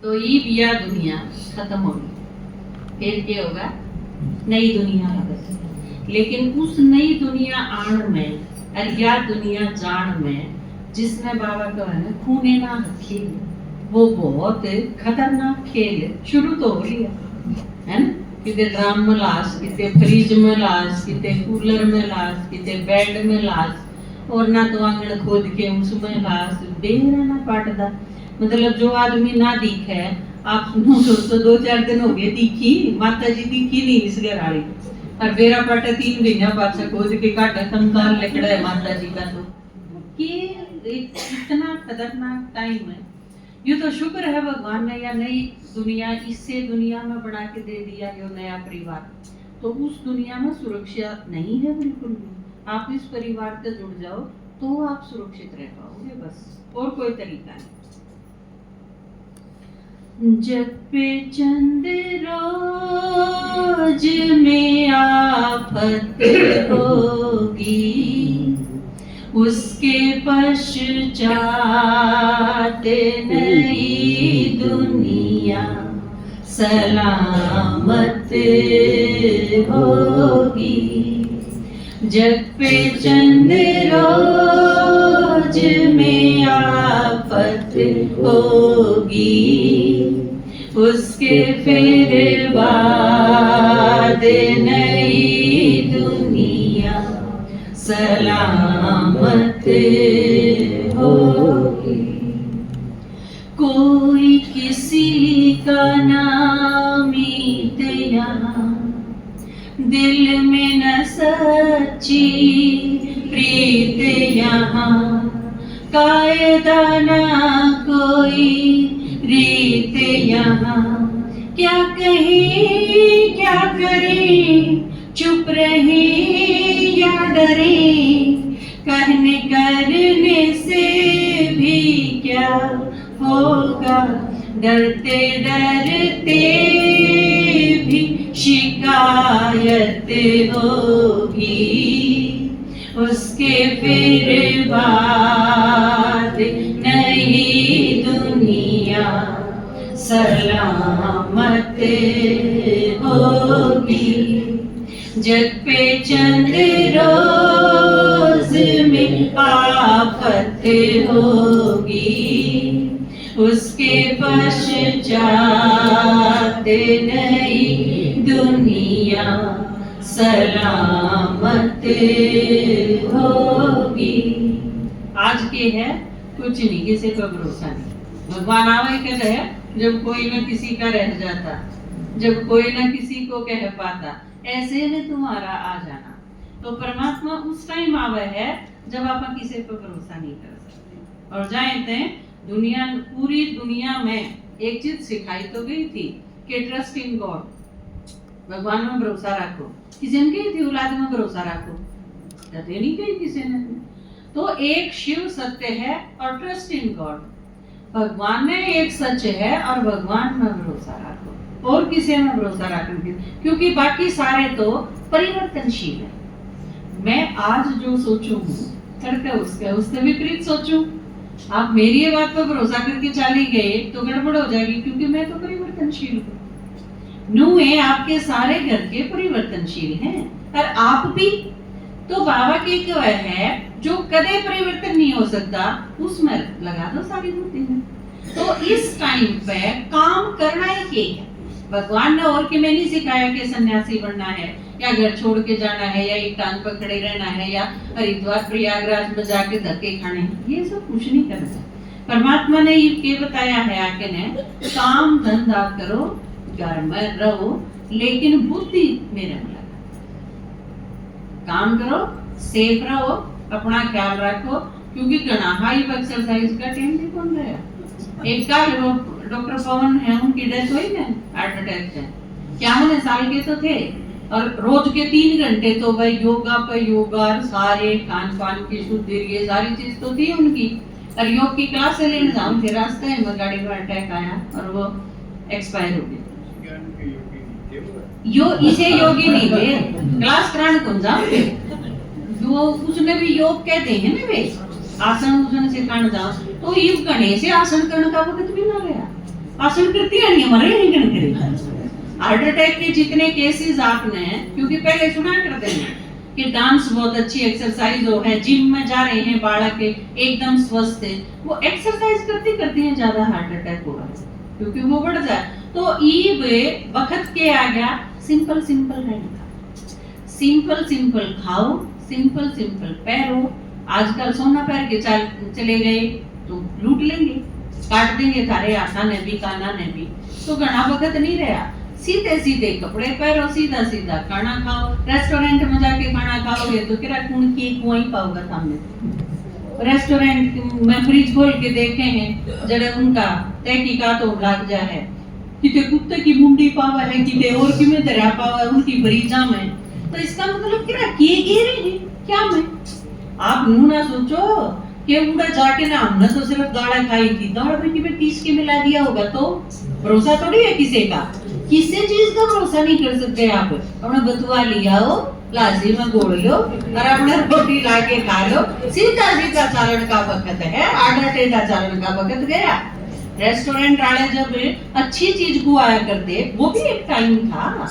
तो ये बिया दुनिया खत्म होगी, फिर क्या होगा, नई दुनिया आवेगी। लेकिन उस नई दुनिया आण में और या दुनिया जान में जिसने बाबा का है ना खूने ना खेल, वो बहुत खतरनाक खेल शुरू तो हो लिया है ना। किते ड्राम में लाश, किते फ्रिज में लाश, किते कूलर में लाश, किते बेड में लाश, और ना तो आंगन खोद के उसमें लाश देर ना पाटदा। मतलब जो आदमी ना दिखे, आप तो 2-4 दिन हो गए दिखी माता जी दिखी नहीं इस घर वाली, और बेरा पाटा 3 महीना पाछा खोद के काटा कंकाल लकड़ा है माता जी का। तो ये इतना खतरनाक टाइम है। ये तो शुक्र है भगवान ने या नई दुनिया इससे दुनिया में बना के दे दिया, यो नया परिवार। तो उस दुनिया में सुरक्षा नहीं है बिल्कुल भी। आप इस परिवार से जुड़ जाओ तो आप सुरक्षित रह पाओगे, बस और कोई तरीका नहीं। जब पे चंद रोज में आफत होगी, उसके पश्चात नई दुनिया सलामत होगी। जग पे चंद रोज में आफत होगी, उसके फिर बाद नई दुनिया सलामत होगी। कोई किसी का नामीत यहाँ, दिल में न सच्ची प्रीत यहाँ, कायदा ना कोई रीत यहाँ। क्या कहीं क्या करें, चुप रहे या डरे, कहने करने से भी क्या होगा, डरते डरते भी शिकायत होगी, उसके फिर बाद नई दुनिया सलामत होगी। जग पे चंद रोज में आफत होगी, उसके पश्चात नई दुनिया सलामत होगी। आज के है कुछ नहीं, किसी का भरोसा नहीं। भगवान आवे कहते हैं जब कोई न किसी का रह जाता, जब कोई न किसी को कह पाता, ऐसे में तुम्हारा आ जाना। तो परमात्मा उस टाइम आवे है जब आप किसी पर भरोसा नहीं कर सकते। और जानते हैं दुनिया, पूरी दुनिया में एक चीज सिखाई तो गई थी कि ट्रस्ट इन गॉड, भगवान में भरोसा रखो। किसी ने कही थी औलाद में भरोसा रखो, कहते नहीं कही किसी ने। तो एक शिव सत्य है और ट्रस्ट इन गॉड, भगवान में एक सच है और भगवान में भरोसा रखो, और किसी में भरोसा रखो, क्योंकि बाकी सारे तो परिवर्तनशील है। मैं आज जो सोचूंगी करके उसके विपरीत सोचूं, आप मेरी ये बात पर भरोसा करके चले गए तो गड़बड़ हो जाएगी, क्योंकि मैं तो परिवर्तनशील हूँ। नुए आपके सारे घर के परिवर्तनशील हैं और आप भी। तो बाबा की क्या है जो कदे परिवर्तन नहीं हो सकता, उसमें लगा दो सारी बुद्धि में। तो इस टाइम पे काम करना ही है। भगवान ने और कि मैं नहीं सिखाया कि सन्यासी बनना है या घर छोड़ के जाना है या एक टांग पर खड़े रहना है या हरिद्वार प्रयागराज में जाके धक्के खाने, ये सब कुछ नहीं करना। परमात्मा ने ये बताया है आके ने, काम धंधा करो, घर में रहो, लेकिन बुद्धि मेरे में लगा। काम करो, सेफ रहो, अपना ख्याल रखो, क्योंकि घना हाई एक्सरसाइज का टाइम भी बन रहा है। एक काल वो डॉक्टर पवन है, उनकी डेथ हुई ना हार्ट अटैक से, 51 साल के तो थे, और रोज के 3 घंटे तो भाई योगा पे योगा, सारे खान पान की शुद्धि, ये सारी चीज तो थी उनकी। और योग की क्लास से लेने जाऊं थे, रास्ते में गाड़ी में अटैक आया और वो एक्सपायर हो गए। यो इसे योगी नहीं थे, क्लास कराने कौन जाओगे, जो उसने भी योग कहते हैं ना वे, आसन उसन सिखाने जाओ, तो ये गणे से आसन करने का वक्त भी ना गया। आसन करती है नहीं हमारे नहीं करेगा। हार्ट अटैक के जितने केसेस आपने, क्योंकि पहले सुना करते हैं कि डांस बहुत अच्छी एक्सरसाइज हो है, जिम में जा रहे हैं बालक एकदम स्वस्थ है, वो एक्सरसाइज करती करती है ज्यादा हार्ट अटैक हुआ है क्योंकि वो बढ़ जाए। तो ईब वक्त के आ गया, सिंपल सिंपल रहना, सिंपल सिंपल खाओ, सिंपल सिंपल पैरो। आजकल सोना पैर के चले गए तो लूट लेंगे, काट देंगे थारे आसा ने भी काना ने भी, तो घना वक्त नहीं रहा। सीधे सीधे कपड़े पहनो, सीधा सीधा खाना खाओ। रेस्टोरेंट में जाके खाना खाओगे तो किरा कौन की कुआं पाओगा सामने। रेस्टोरेंट में फ्रिज खोल के देखे हैं जड़े उनका तहकीकात हो लग जा है, किते कुत्ते की मुंडी पावा है, किते और की में दरिया पावा उनकी बरीजा में, तो इसका मतलब किरा किए गिरे हैं क्या में। आप नू ना सोचो कि उड़ा जाके ना हमने तो सिर्फ दाल खाई थी, दाल में पीस के मिला दिया होगा, तो भरोसा थोड़ी है किसी का, किसी चीज का भरोसा नहीं कर सकते आप। अपना बतुआ लिया हो, लाजी में गोल लो और अपने रोटी लाके खा लो, सीधा सीधा चालन का वक्त है, आधा टेढ़ा चालन का वक्त गया। रेस्टोरेंट वाले जब अच्छी चीज को आया करते, वो भी एक टाइम था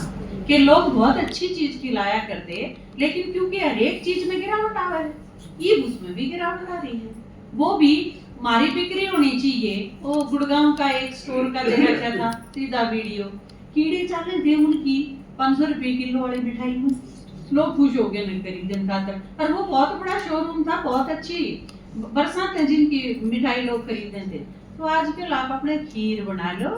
कि लोग बहुत अच्छी चीज खिलाया करते, लेकिन क्योंकि हर एक चीज में गिरावट आ रहा है, ये उसमें भी गिरावट आ रही है, वो भी हमारी बिक्री होनी चाहिए। वो गुड़गांव का एक स्टोर का दे रखा था सीधा वीडियो, कीड़े चाले थे उनकी 500 रुपए किलो वाली मिठाई में, लोग खुश हो गए खरीदने खातर, और वो बहुत बड़ा शोरूम था, बहुत अच्छी बरसात जिनकी मिठाई लोग खरीदते थे। तो आजकल आप अपने खीर बना लो,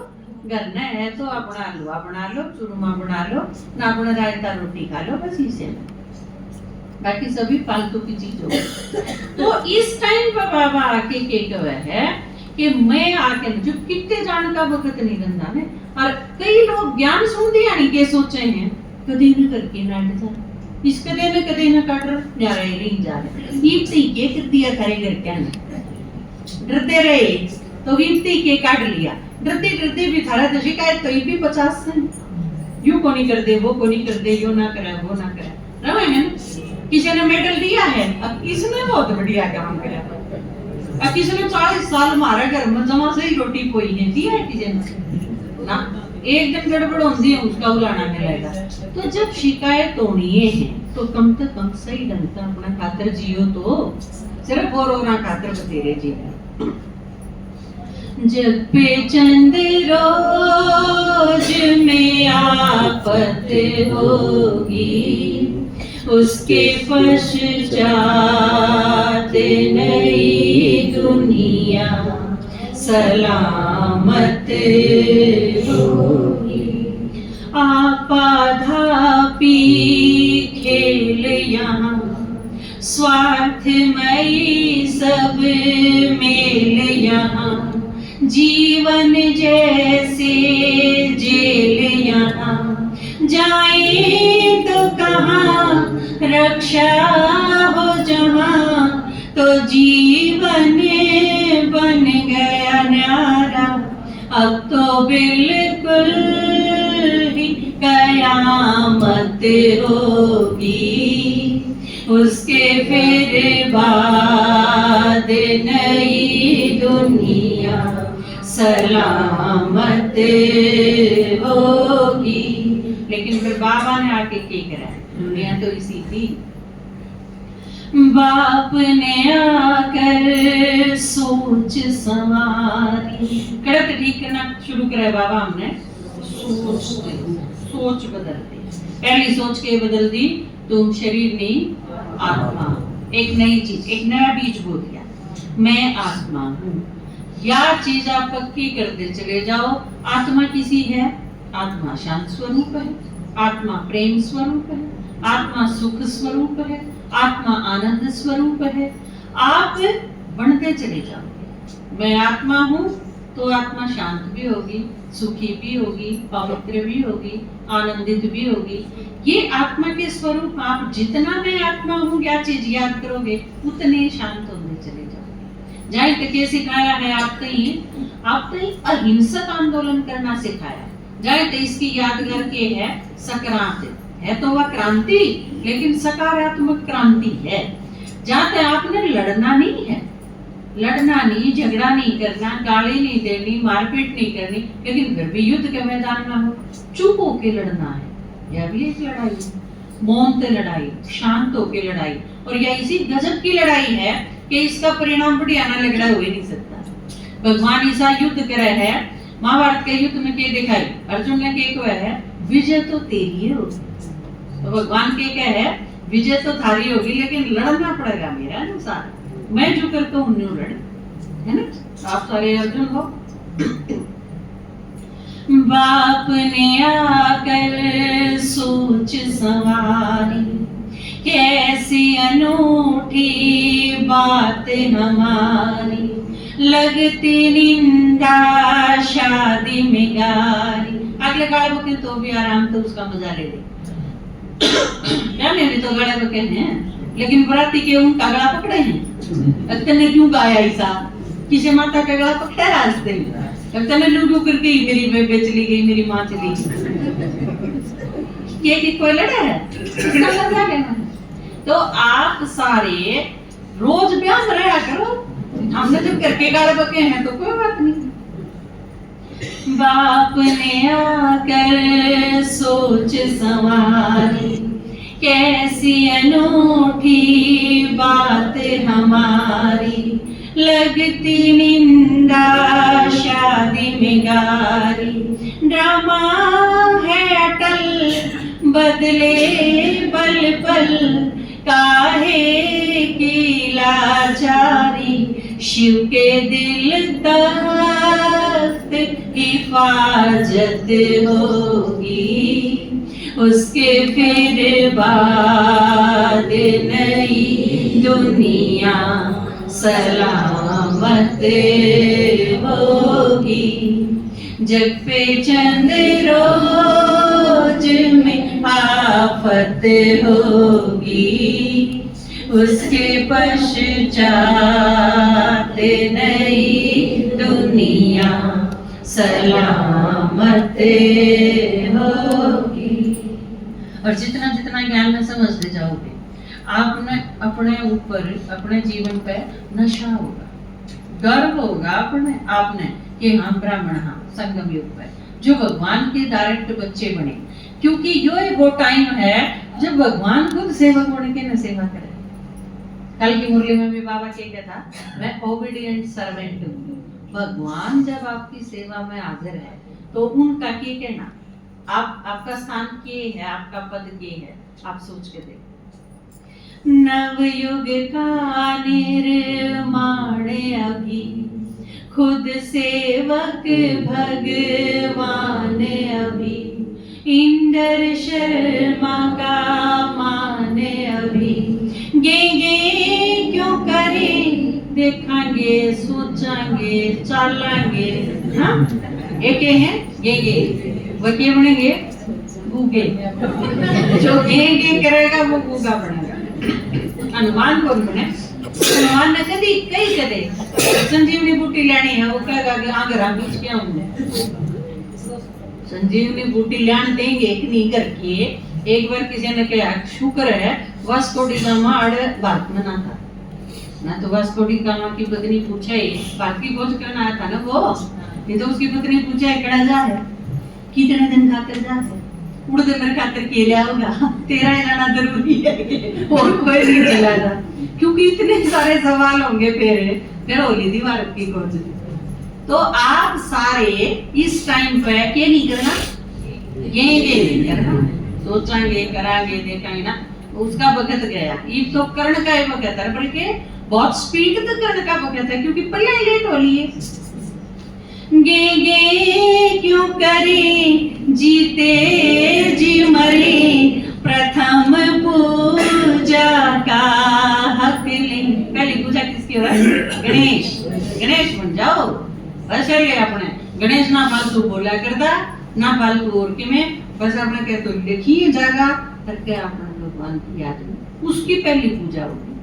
घर में है तो अपना हलवा बना लो, चूरमा बना लो ना, अपना रायता रोटी खा लो, बस इसे में बाकी सभी फालतू की चीज हो। तो इस टाइम पर बाबा आके के कहे है कि मैं आके जो कितने जान का वक्त नहीं रंदा ने, और कई लोग ज्ञान सुन दिया नहीं के सोचे हैं कदे न करके नाट जा, इस कदे न काट जा रहे नहीं जा रहे, ईप्ती के कर दिया करे घर क्या नहीं डरते रहे तो ईप्ती के काट लिया, डरते डरते भी थारा तो शिकायत तो ये भी 50 से यू को नहीं कर दे, वो को नहीं कर दे, यो ना करे वो ना करे, रहे हैं किसी ने मेडल दिया है, अब किसने बहुत बढ़िया काम किया, अब किसी ने 40 साल हमारा घर में जमा से ही रोटी पोई है, दिया है किसी ने ना, एक दिन गड़बड़ होती है उसका उलाना मिलेगा। तो जब शिकायत होनी है तो कम से कम सही ढंग से अपना खातर जियो, तो सिर्फ और ना खातर बतेरे जियो। जब पे चंद रोज में आफत होगी, उसके पश्चात नई दुनिया सलामत होगी। आपाधापी खेल यहाँ, स्वार्थमयी सब मेल यहाँ, जीवन जैसे जेल यहाँ, जाए तो कहाँ रक्षा हो जहाँ, तो जीवन बन गया न्यारा, अब तो बिल्कुल ही कयामत होगी, उसके फिर बाद नई दुनिया सलामत होगी। लेकिन फिर बाबा ने आके क्या करा, दुनिया तो इसी थी। बाप ने आकर सोच संवारी, कड़क ठीक करना शुरू करा बाबा हमने, सोच बदल दी। पहली सोच के बदल दी, तुम शरीर नहीं आत्मा, एक नई चीज, एक नया बीज बो दिया, मैं आत्मा हूँ। या चीज आप पक्की करते चले जाओ, आत्मा किसी है, आत्मा शांत स्वरूप है, आत्मा प्रेम स्वरूप है, आत्मा सुख स्वरूप है, आत्मा आनंद स्वरूप है। आप बढ़ते चले जाओ, मैं आत्मा हूँ तो आत्मा शांत भी होगी, सुखी भी होगी, पवित्र भी होगी, आनंदित भी होगी। ये आत्मा के स्वरूप आप जितना मैं आत्मा हूँ क्या चीज याद करोगे, उतने शांत होने चले जाओगे। जहाँ तक सिखाया है आपने अहिंसक आंदोलन करना सिखाया, जहाँ तक इसकी यादगार के है संक्रांति है, तो वह क्रांति लेकिन सकारात्मक क्रांति है, जहाँ तक आपने लड़ना नहीं है, लड़ना नहीं, झगड़ा नहीं करना, गाली नहीं देनी, मारपीट नहीं करनी, लेकिन फिर भी युद्ध के मैदान में हो चुप होके लड़ना है। यह भी एक लड़ाई है, मौन से लड़ाई, शांत होके लड़ाई। और यह इसी गजब की लड़ाई है कि इसका परिणाम बढ़िया ना लगड़ा हो ही नहीं सकता। भगवान ईसा युद्ध करे है, महाभारत के युद्ध में के दिखाई, अर्जुन ने के कहा है विजय तो तेरी है। तो भगवान के क्या है, विजय तो थारी होगी, लेकिन लड़ना पड़ेगा मेरा अनुसार, मैं जो करता हूँ लड़, है ना। आप सारे अर्जुन हो। बाप ने आकर सोच सवारी, कैसी अनूठी बात हमारी, लगती निंदा शादी में गारी। अगले गाड़े बके तो भी आराम तो उसका मजा ले ले, क्या मेरे तो गड़े बके हैं, लेकिन बराती के उनका गला पकड़े हैं। तने क्यों गाया ईसा, किसी माता का गला पकड़ा रास्ते में, तने लूडू करके ही मेरी बेबे चली गई, मेरी माँ चली गई। ये कोई लड़ा है, कितना लगा लेना। तो आप सारे रोज ब्याह रहा करो, हमने जब करके गाले बके हैं तो कोई बात नहीं। बाप ने आकर सोच सवारी, कैसी अनूठी बात हमारी, लगती निंदा शादी में गारी। ड्रामा है अटल बदले पल पल, काहे की लाचारी, शिव के दिल तख्त हिफाजत होगी, उसके फिर बाद नई दुनिया सलामत होगी। जग पे चंद रोज में आफत होगी, उसके पश्चात नई दुनिया सलामत होगी। और जितना जितना ज्ञान में समझते जाओगे, आपने अपने ऊपर, अपने जीवन पे नशा होगा, गर्व होगा अपने आपने कि हम ब्राह्मण, हाँ संगम युग पे जो भगवान के डायरेक्ट बच्चे बने। क्योंकि ये वो टाइम है जब भगवान खुद सेवक बन के न सेवा करे। कल की मुरली में भी बाबा क्या था, मैं ओबीडिएंट सर्वेंट हूँ। भगवान जब आपकी सेवा में हाजिर है तो उनका क्या कहना, आपका स्थान क्या है, आपका पद क्या है, आप सोच के देखो। नवयुग का निर्माण अभी, खुद सेवक भगवान अभी, इंदर शर्मा का मान अभी। गे क्यों करें, देखेंगे, सोचेंगे, चलेंगे, हाँ एक है गे वो क्या बनेंगे, गूगे। जो गे करेगा वो गूगा बनेगा। हनुमान कौन बने, हनुमान ने कभी कई कदे संजीवनी बूटी लेनी है, वो कहेगा आगे बीच क्या होंगे, संजीवनी बूटी लान देंगे एक नहीं करके। एक बार किसी ने कहा शुक्र है वास्को डी गामा अड़ भारत में ना था, ना तो वास्को डी गामा की पत्नी पूछा ही भारत की खोज करना आया था ना वो, ये तो उसकी पत्नी पूछा है कड़ा जा है, कितने दिन खाकर जा है, उड़ दिन खाकर के लिया होगा, तेरा जाना जरूरी है और कोई नहीं चला जा, क्योंकि इतने सारे सवाल होंगे फिर होगी थी भारत की खोज। तो आप सारे इस टाइम पे क्या नहीं करना, ये नहीं करना, सोचेंगे, करांगे, देखेंगे ना, उसका वक्त गया। ये तो कर्ण का ही वक्त है, बल्कि बहुत स्पीड तो कर्ण का वक्त है, क्योंकि पहले ही लेट हो लिए। गे क्यों करें, जीते जी मरे, प्रथम पूजा का हक ले। पहली पूजा किसकी हो रहा है, गणेश। गणेश बन जाओ, बस अपने गणेश ना फालतू बोला करता, ना फालतू और कि में बस अपने कह तो देखिए जागा करके अपने भगवान की याद में उसकी पहली पूजा होगी।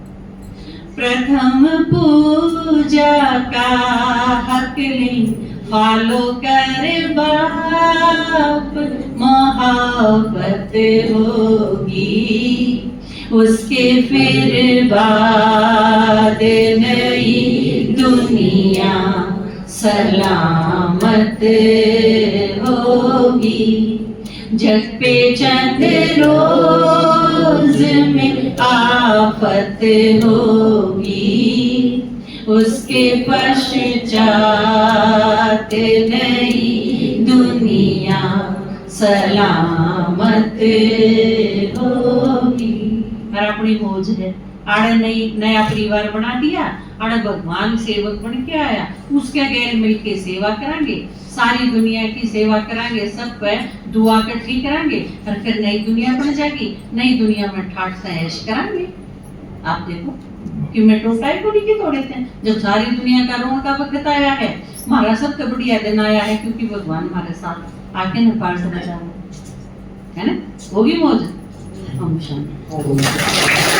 प्रथम पूजा का हक ले, फॉलो कर बाप मोहब्बत होगी, उसके फिर बाद नई दुनिया सलामत होगी। जग पे चंद रोज में आफत होगी, उसके पश्चात नई दुनिया सलामत होगी। और अपनी मौज है, आड़े नई नया परिवार बना दिया, आड़े भगवान सेवक बन के आया, उसके गैर मिल के सेवा करांगे, सारी दुनिया की सेवा करांगे, सब पे दुआ इकट्ठी करांगे, और फिर नई दुनिया बन जाएगी, नई दुनिया में ठाट से ऐश करांगे। आप देखो कि मैं टोटाई को नहीं तोड़े थे, जब सारी दुनिया का रोन का वक्त आया है, हमारा सबसे बढ़िया दिन आया है, क्योंकि भगवान हमारे साथ आके न पार बजा है ना, होगी मौज। हम शांति।